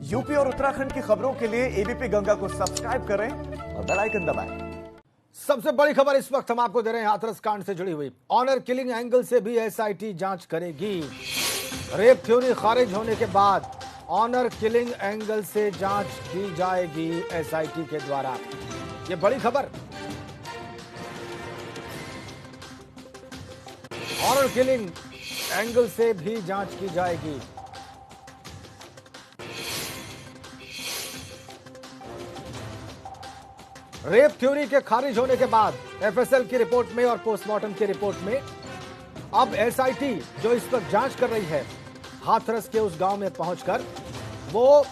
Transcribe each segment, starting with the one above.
UP और उत्तराखंड की खबरों के लिए एबीपी गंगा को सब्सक्राइब करें और बेल आइकन दबाएं। सबसे बड़ी खबर इस वक्त हम आपको दे रहे हैं हाथरस कांड से जुड़ी हुई। ऑनर किलिंग एंगल से भी एसआईटी जांच करेगी। रेप थ्योरी खारिज होने के बाद ऑनर किलिंग एंगल से जांच की जाएगी एसआईटी के द्वारा। यह बड़ी खबर। ऑनर किलिंग एंगल से भी जांच की जाएगी। रेप थ्योरी के खारिज होने के बाद एफएसएल की रिपोर्ट में और पोस्टमार्टम की रिपोर्ट में अब एसआईटी जो इस पर जांच कर रही है, हाथरस के उस गांव में पहुंचकर वो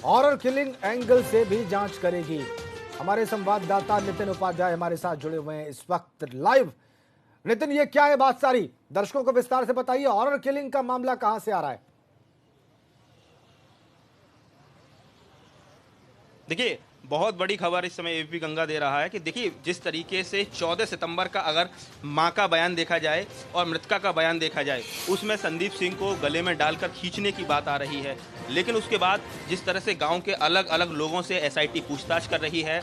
ऑनर किलिंग एंगल से भी जांच करेगी। हमारे संवाददाता नितिन उपाध्याय हमारे साथ जुड़े हुए हैं इस वक्त लाइव। नितिन, ये क्या है बात सारी, दर्शकों को विस्तार से बताइए। ऑनर किलिंग का मामला कहां से आ रहा है? देखिए, बहुत बड़ी खबर इस समय एबीपी गंगा दे रहा है कि देखिए जिस तरीके से 14 सितंबर का अगर मां का बयान देखा जाए और मृतका का बयान देखा जाए, उसमें संदीप सिंह को गले में डालकर खींचने की बात आ रही है। लेकिन उसके बाद जिस तरह से गांव के अलग अलग लोगों से एसआईटी पूछताछ कर रही है,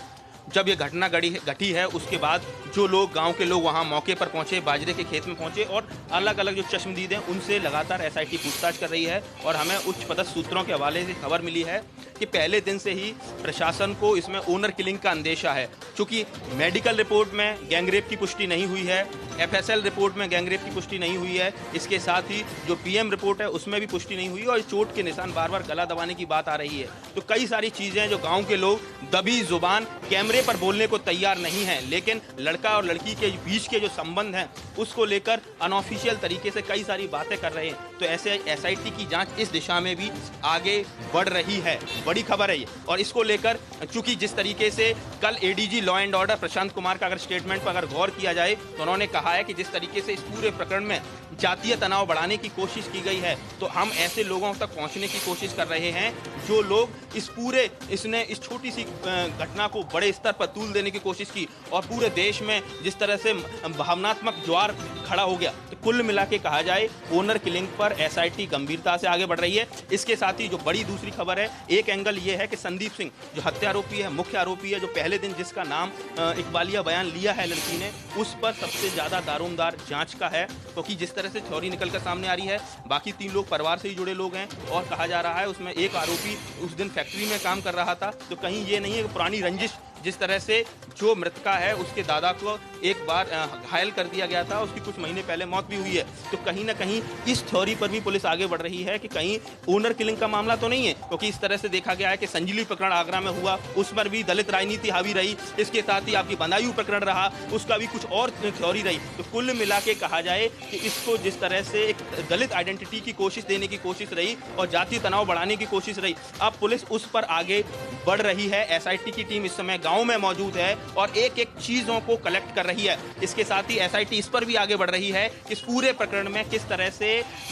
जब ये घटना घटी है उसके बाद जो लोग गांव के लोग वहां मौके पर पहुंचे, बाजरे के खेत में पहुंचे और अलग अलग जो चश्मदीद हैं उनसे लगातार एसआईटी पूछताछ कर रही है। और हमें उच्च पदस्थ सूत्रों के हवाले से खबर मिली है कि पहले दिन से ही प्रशासन को इसमें ओनर किलिंग का अंदेशा है। चूंकि मेडिकल रिपोर्ट में गैंगरेप की पुष्टि नहीं हुई है, एफएसएल रिपोर्ट में गैंगरेप की पुष्टि नहीं हुई है, इसके साथ ही जो पीएम रिपोर्ट है उसमें भी पुष्टि नहीं हुई और चोट के निशान बार बार गला दबाने की बात आ रही है। तो कई सारी चीजें हैं जो गांव के लोग दबी जुबान कैमरे पर बोलने को तैयार नहीं है, लेकिन लड़का और लड़की के बीच के जो संबंध हैं उसको लेकर अनऑफिशियल तरीके से कई सारी बातें कर रहे हैं। तो ऐसे एसआईटी की जांच इस दिशा में भी आगे बढ़ रही है। बड़ी खबर है ये। और इसको लेकर चूंकि जिस तरीके से कल ADG law and order Prashant Kumar का अगर स्टेटमेंट पर अगर गौर किया जाए तो उन्होंने कहा है कि जिस तरीके से इस पूरे प्रकरण में जातीय तनाव बढ़ाने की कोशिश की गई है, तो हम ऐसे लोगों तक पहुंचने की कोशिश कर रहे हैं जो लोग इस छोटी सी घटना को बड़े स्तर पर तूल देने की कोशिश की और पूरे देश में जिस तरह से भावनात्मक ज्वार खड़ा हो गया। तो कुल मिला के कहा जाए ओनर किलिंग पर एसआईटी गंभीरता से आगे बढ़ रही है। इसके साथ ही जो बड़ी दूसरी खबर है, एक एंगल ये है कि संदीप सिंह जो हत्या आरोपी है, मुख्य आरोपी है, जो पहले दिन जिसका नाम इकबालिया बयान लिया है लड़की ने, उस पर सबसे ज्यादा दारोमदार जांच का है। क्योंकि जिस तरह से थ्योरी निकलकर सामने आ रही है, बाकी 3 लोग परिवार से ही जुड़े लोग हैं और कहा जा रहा है उसमें एक आरोपी उस दिन फैक्ट्री में काम कर रहा था। तो कहीं ये नहीं है कि पुरानी रंजिश, जिस तरह से जो मृतका है उसके दादा को एक बार घायल कर दिया गया था, उसकी कुछ महीने पहले मौत भी हुई है। तो कहीं ना कहीं इस थ्योरी पर भी पुलिस आगे बढ़ रही है कि कहीं ओनर किलिंग का मामला तो नहीं है, क्योंकि इस तरह से देखा गया है कि संजीली प्रकरण आगरा में हुआ, उस पर भी दलित राजनीति हावी रही। इसके साथ ही आपकी बदायूं प्रकरण रहा, उसका भी कुछ और थ्योरी रही। तो कुल मिला के कहा जाए कि इसको जिस तरह से एक दलित आइडेंटिटी की कोशिश देने की कोशिश रही और जातीय तनाव बढ़ाने की कोशिश रही, अब पुलिस उस पर आगे बढ़ रही है। एसआईटी की टीम इस समय गांव में मौजूद है और एक एक चीजों को कलेक्ट कर रही है। इसके साथ ही एसआईटी इस पर भी आगे बढ़ रही है कि इस पूरे प्रकरण में किस तरह से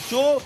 जो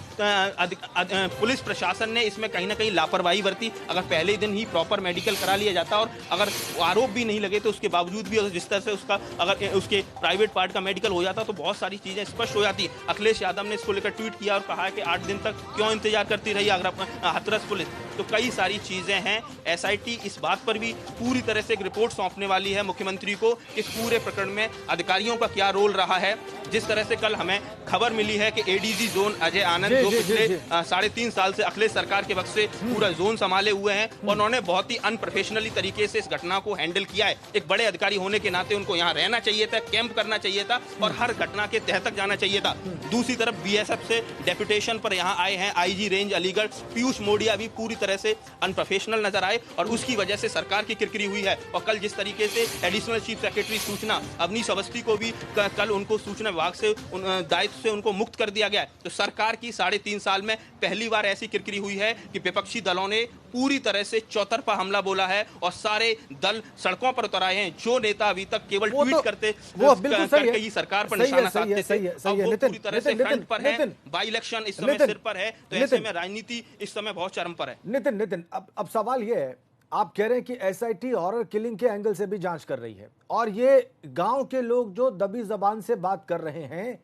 पुलिस प्रशासन ने इसमें कहीं ना कहीं लापरवाही बरती। अगर पहले दिन ही प्रॉपर मेडिकल करा लिया जाता और अगर आरोप भी नहीं लगे तो उसके बावजूद भी अगर जिस तरह से उसका अगर उसके प्राइवेट पार्ट का मेडिकल हो जाता तो बहुत सारी चीजें स्पष्ट हो जाती। अखिलेश यादव ने इसको लेकर ट्वीट किया और कहा है कि 8 दिन तक क्यों इंतजार करती रही हाथरस पुलिस। तो कई सारी चीजें हैं। एसआईटी इस बात पर भी पूरी तरह से एक रिपोर्ट सौंपने वाली है मुख्यमंत्री को कि इस पूरे प्रकरण में अधिकारियों का क्या रोल रहा है। जिस तरह से कल हमें खबर मिली है कि एडीजी जोन अजय आनंद जो पिछले 3.5 साल से अखिलेश सरकार के वक्त से पूरा जोन संभाले हुए हैं और उन्होंने बहुत ही अनप्रोफेशनली तरीके से इस घटना को हैंडल किया है। एक बड़े अधिकारी होने के नाते उनको यहाँ रहना चाहिए था, कैंप करना चाहिए था और हर घटना के तह तक जाना चाहिए था। दूसरी तरफ बीएसएफ से डेपुटेशन पर यहाँ आए हैं आईजी रेंज अलीगढ़ पीयूष मोडिया भी पूरी तरह से अनप्रोफेशनल नजर आए और उसकी वजह से सरकार की किरकिरी हुई है। और कल जिस तरीके से एडिशनल चीफ सेक्रेटरी सूचना अवनीश अवस्थी को भी कल उनको सूचना विभाग से दायित्व से उनको मुक्त कर दिया गया है। तो सरकार की 3.5 साल में पहली बार ऐसी किरकिरी हुई है कि विपक्षी दलों ने पूरी तरह से चौतरफा हमला बोला है और सारे दल सड़कों पर उतर आए हैं। जो नेता अभी तक केवल ट्वीट करते करके ही सरकार पर निशाना साधते थे, अब वो पूरी तरह से फ्रंट पर है। बाई इलेक्शन इस समय सिर पर है, तो ऐसे में राजनीति इस समय बहुत चरम पर है। नितिन, अब सवाल ये है, आप कह रहे हैं कि एसआईटी हॉरर किलिंग के एंगल से भी जांच कर रही है और ये गांव के लोग जो दबी जबान से बात कर रहे हैं,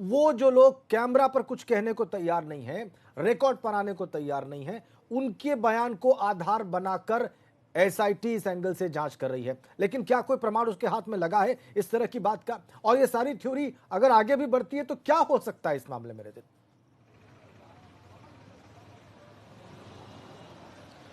वो जो लोग कैमरा पर कुछ कहने को तैयार नहीं है, रिकॉर्ड बनाने को तैयार नहीं है, उनके बयान को आधार बनाकर एसआईटी इस एंगल से जांच कर रही है, लेकिन क्या कोई प्रमाण उसके हाथ में लगा है इस तरह की बात का? और ये सारी थ्योरी अगर आगे भी बढ़ती है तो क्या हो सकता है इस मामले में?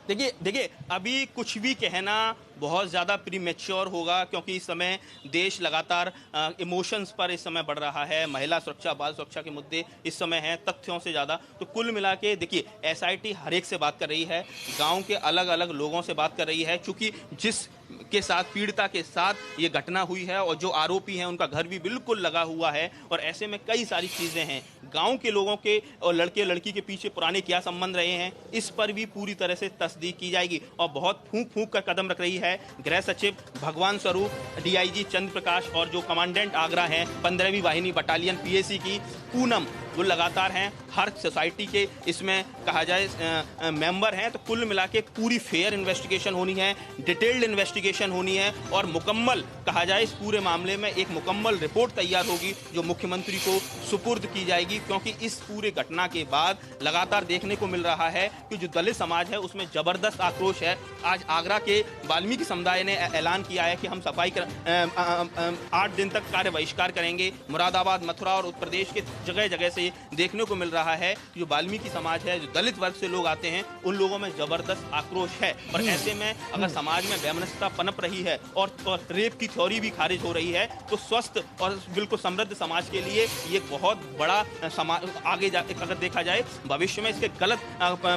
देखिए अभी कुछ भी कहना बहुत ज़्यादा प्रीमेच्योर होगा, क्योंकि इस समय देश लगातार इमोशंस पर इस समय बढ़ रहा है। महिला सुरक्षा, बाल सुरक्षा के मुद्दे इस समय हैं तथ्यों से ज़्यादा। तो कुल मिला के देखिए, एसआईटी हर एक से बात कर रही है, गांव के अलग अलग लोगों से बात कर रही है, क्योंकि जिस के साथ, पीड़िता के साथ ये घटना हुई है और जो आरोपी हैं उनका घर भी बिल्कुल लगा हुआ है, और ऐसे में कई सारी चीज़ें हैं। गांव के लोगों के और लड़के लड़की के पीछे पुराने क्या संबंध रहे हैं, इस पर भी पूरी तरह से तस्दीक की जाएगी। और बहुत फूंक फूंक कर कदम रख रही है गृह सचिव भगवान स्वरूप, डीआईजी चंद्र प्रकाश और जो कमांडेंट आगरा हैं 15वीं वाहिनी बटालियन पीएसी की पूनम, वो लगातार हैं, हर सोसाइटी के इसमें कहा जाए मेंबर हैं। तो कुल मिला के पूरी फेयर इन्वेस्टिगेशन होनी है, डिटेल्ड इन्वेस्टिगेशन होनी है, और मुकम्मल कहा जाए इस पूरे मामले में एक मुकम्मल रिपोर्ट तैयार होगी जो मुख्यमंत्री को सुपुर्द की जाएगी। क्योंकि इस पूरे घटना के बाद लगातार देखने को मिल रहा है कि जो दलित समाज है उसमें जबरदस्त आक्रोश है। आज आगरा के वाल्मीकि समुदाय ने ऐलान किया है कि हम सफाई 8 दिन तक कार्य बहिष्कार करेंगे। मुरादाबाद, मथुरा और उत्तर प्रदेश के जगह जगह से देखने को मिल रहा है कि जो वाल्मीकि समाज है, जो दलित वर्ग से लोग आते हैं, उन लोगों में जबरदस्त आक्रोश है। और ऐसे में अगर समाज में वैमनस्यता पनप रही है और रेप की थ्योरी भी खारिज हो रही है, तो स्वस्थ और बिल्कुल समृद्ध समाज के लिए ये बहुत बड़ा समाज आगे अगर देखा जाए भविष्य में इसके गलत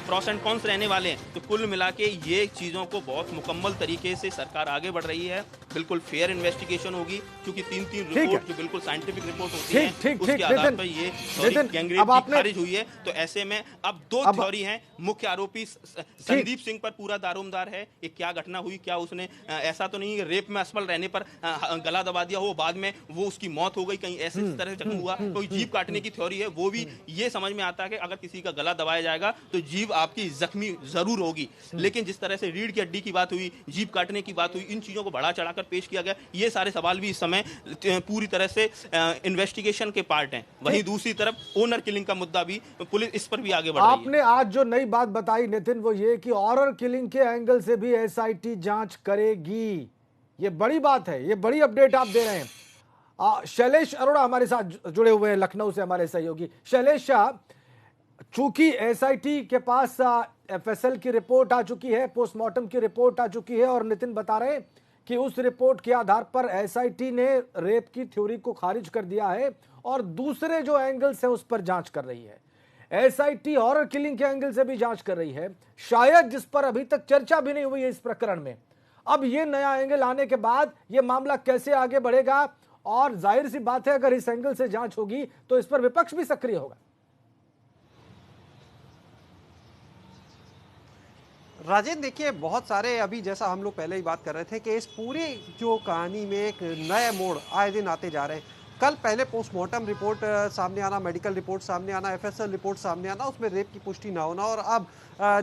प्रोस एंड कॉन्स रहने वाले हैं। तो कुल मिला के ये चीज़ों को बहुत मुकम्मल तरीके से सरकार आगे बढ़ रही है। बिल्कुल फेयर इन्वेस्टिगेशन होगी, क्योंकि 3 रिपोर्ट जो बिल्कुल साइंटिफिक रिपोर्ट होती है उसके आधार पर ये गैंगरेप की खारिज हुई है। तो ऐसे में अब 2 थ्योरी हैं। मुख्य आरोपी संदीप सिंह पर पूरा दारोमदार है, ये क्या घटना हुई, क्या उसने ऐसा तो नहीं रेप में असफल रहने पर गला दबा दिया हो, बाद में वो उसकी मौत हो गई, कहीं ऐसे तरह से जख्म हुआ, कोई जीभ काटने की थ्योरी है। वो भी ये समझ में आता है कि अगर किसी का गला दबाया जाएगा तो जीभ आपकी जख्मी जरूर होगी। लेकिन जिस तरह से रीढ़ की हड्डी की बात हुई, जीभ काटने की बात हुई, इन चीजों को बढ़ा चढ़ाकर पेश किया गया। ये सारे सवाल भी इस समय पूरी तरह से इन्वेस्टिगेशन के पार्ट हैं। वहीं दूसरी तरफ ओनर किलिंग का मुद्दा भी, पुलिस इस पर भी आगे बढ़ रही है। आपने आज जो नई बात बताई नितिन, वो ये कि ऑनर किलिंग के एंगल से भी एसआईटी जांच करेगी। ये बड़ी बात है, ये बड़ी अपडेट आप दे रहे हैं। शैलेश अरोड़ा हमारे साथ जुड़े हुए हैं लखनऊ से, हमारे सहयोगी। शैलेश शाह, चूंकि एसआईटी के पास एफएसएल की रिपोर्ट आ चुकी है, पोस्टमार्टम की रिपोर्ट आ चुकी है, और नितिन बता रहे हैं कि उस रिपोर्ट के आधार पर एसआईटी ने रेप की थ्योरी को खारिज कर दिया है और दूसरे जो एंगल्स है उस पर जांच कर रही है। एसआईटी हॉरर किलिंग के एंगल से भी जांच कर रही है, शायद जिस पर अभी तक चर्चा भी नहीं हुई है इस प्रकरण में। अब ये नया एंगल आने के बाद ये मामला कैसे आगे बढ़ेगा, और जाहिर सी बात है अगर इस एंगल से जांच होगी तो इस पर विपक्ष भी सक्रिय होगा। राजेंद्र, देखिए बहुत सारे, अभी जैसा हम लोग पहले ही बात कर रहे थे कि इस पूरी जो कहानी में एक नए मोड़ आए दिन आते जा रहे हैं। कल पहले पोस्टमार्टम रिपोर्ट सामने आना, मेडिकल रिपोर्ट सामने आना, एफएसएल रिपोर्ट सामने आना, उसमें रेप की पुष्टि ना होना, और अब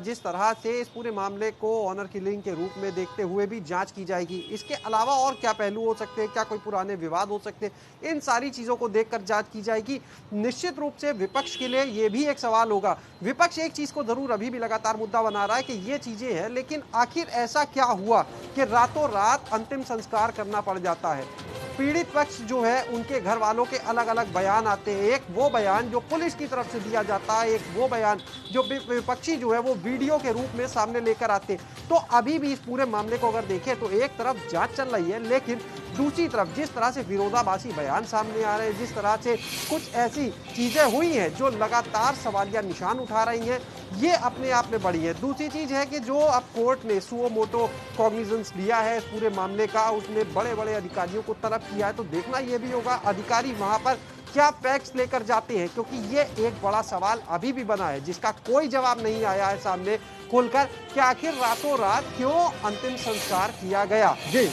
जिस तरह से इस पूरे मामले को ऑनर किलिंग के रूप में देखते हुए भी जांच की जाएगी। इसके अलावा और क्या पहलू हो सकते हैं, क्या कोई पुराने विवाद हो सकते हैं, इन सारी चीज़ों को देखकर जांच की जाएगी। निश्चित रूप से विपक्ष के लिए ये भी एक सवाल होगा। विपक्ष एक चीज़ को ज़रूर अभी भी लगातार मुद्दा बना रहा है कि ये चीज़ें हैं, लेकिन आखिर ऐसा क्या हुआ कि रातों रात अंतिम संस्कार करना पड़ जाता है। पीड़ित पक्ष जो है उनके घर वालों के अलग अलग बयान आते हैं। एक वो बयान जो पुलिस की तरफ से दिया जाता है, एक वो बयान जो विपक्षी जो है वो वीडियो के रूप में सामने लेकर आते हैं। तो अभी भी इस पूरे मामले को अगर देखें तो एक तरफ जांच चल रही है, लेकिन दूसरी तरफ जिस तरह से विरोधाभासी बयान सामने आ रहे हैं, जिस तरह से कुछ ऐसी चीजें हुई हैं जो लगातार सवालिया निशान उठा रही हैं, ये अपने आप में बड़ी है। दूसरी चीज है कि जो अब कोर्ट ने सुओ मोटो कॉग्निजेंस लिया है इस पूरे मामले का, उसने बड़े बड़े अधिकारियों को तलब किया है। तो देखना ये भी होगा अधिकारी वहां पर क्या फैक्ट्स लेकर जाते हैं, क्योंकि ये एक बड़ा सवाल अभी भी बना है जिसका कोई जवाब नहीं आया है सामने खुलकर कि आखिर रातों रात क्यों अंतिम संस्कार किया गया।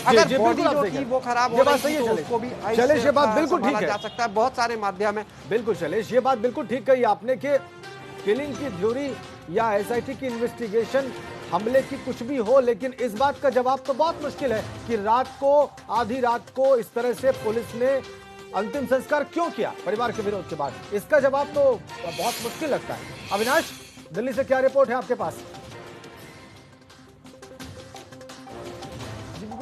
अगर बॉडी जो थी वो खराब हो रही थी तो उसको भी शैलेश, ये बात बिल्कुल ठीक है, जा सकता है बहुत सारे माध्यम है। बिल्कुल शैलेश, ये बात बिल्कुल ठीक कही आपने कि किलिंग की थ्योरी या एसआईटी की इन्वेस्टिगेशन हमले की कुछ भी हो, लेकिन इस बात का जवाब तो बहुत मुश्किल है कि रात को, आधी रात को इस तरह से पुलिस ने अंतिम संस्कार क्यों किया परिवार के विरोध के बाद। इसका जवाब तो बहुत मुश्किल लगता है। अविनाश, दिल्ली से क्या रिपोर्ट है आपके पास?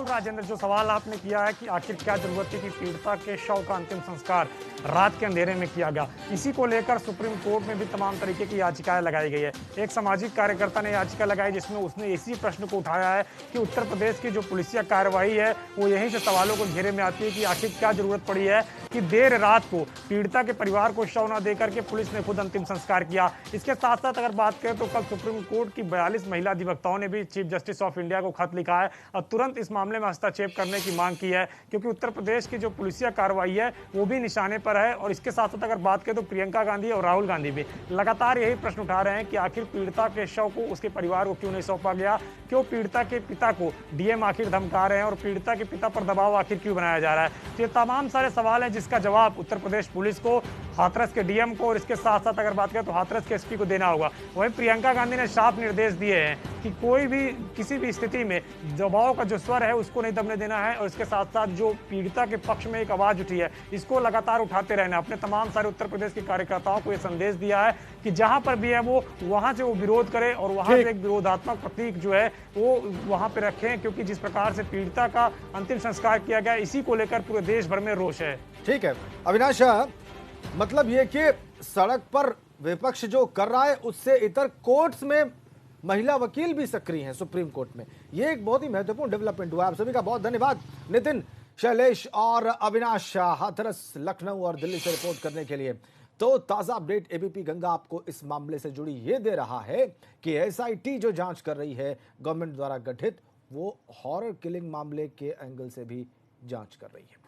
राजेंद्र, जो सवाल आपने किया है कि आखिर क्या जरूरत थी कि पीड़िता के शव का अंतिम संस्कार रात के अंधेरे में किया गया, इसी को लेकर सुप्रीम कोर्ट में भी तमाम तरीके की याचिकाएं लगाई गई है। एक सामाजिक कार्यकर्ता ने याचिका लगाई जिसमें उसने इसी प्रश्न को उठाया है कि उत्तर प्रदेश की जो पुलिसिया कार्रवाई है वो यहीं से सवालों को घेरे में आती है कि आखिर क्या जरूरत पड़ी है कि देर रात को पीड़िता के परिवार को शव न देकर के पुलिस ने खुद अंतिम संस्कार किया। इसके साथ साथ अगर बात करें तो कल सुप्रीम कोर्ट की 42 महिला अधिवक्ताओं ने भी चीफ जस्टिस ऑफ इंडिया को खत लिखा है और तुरंत इस मामले में हस्तक्षेप करने की मांग की है, क्योंकि उत्तर प्रदेश की जो पुलिसिया कार्रवाई है वो भी निशाने पर है। और इसके साथ साथ अगर बात करें तो प्रियंका गांधी और राहुल गांधी भी लगातार यही प्रश्न उठा रहे हैं कि आखिर पीड़िता के शव को उसके परिवार को क्यों नहीं सौंपा गया, क्यों पीड़िता के पिता को डीएम आखिर धमका रहे हैं और पीड़िता के पिता पर दबाव आखिर क्यों बनाया जा रहा है। तो ये तमाम सारे सवाल हैं जिसका जवाब उत्तर प्रदेश पुलिस को, हाथरस के डीएम को और इसके साथ साथ अगर बात करें तो हाथरस के एसपी को देना होगा। वहीं प्रियंका गांधी ने साफ निर्देश दिए हैं कि कोई भी किसी भी स्थिति में दबाव का जो स्वर है उसको नहीं दबने देना है और इसके साथ साथ जो पीड़िता के पक्ष में एक आवाज उठी है इसको लगातार उठाते रहना। अपने तमाम सारे उत्तर प्रदेश के कार्यकर्ताओं को यह संदेश दिया है कि जहां पर भी है वो वहां से वो विरोध करे और वहां से एक विरोधात्मक प्रतीक जो है वो वहां पे रखें, क्योंकि जिस प्रकार से पीड़िता का अंतिम संस्कार किया गया इसी को लेकर पूरे देश भर में रोष है। ठीक है अविनाश, मतलब ये कि सड़क पर विपक्ष जो कर रहा है उससे इतर कोर्ट्स में महिला वकील भी सक्रिय हैं सुप्रीम कोर्ट में। ये एक बहुत ही महत्वपूर्ण डेवलपमेंट हुआ है। आप सभी का बहुत धन्यवाद नितिन, शैलेश और अविनाश, हाथरस, लखनऊ और दिल्ली से रिपोर्ट करने के लिए। तो ताजा अपडेट एबीपी गंगा आपको इस मामले से जुड़ी ये दे रहा है कि एसआईटी जो जांच कर रही है गवर्नमेंट द्वारा गठित, वो हॉरर किलिंग मामले के एंगल से भी जांच कर रही है।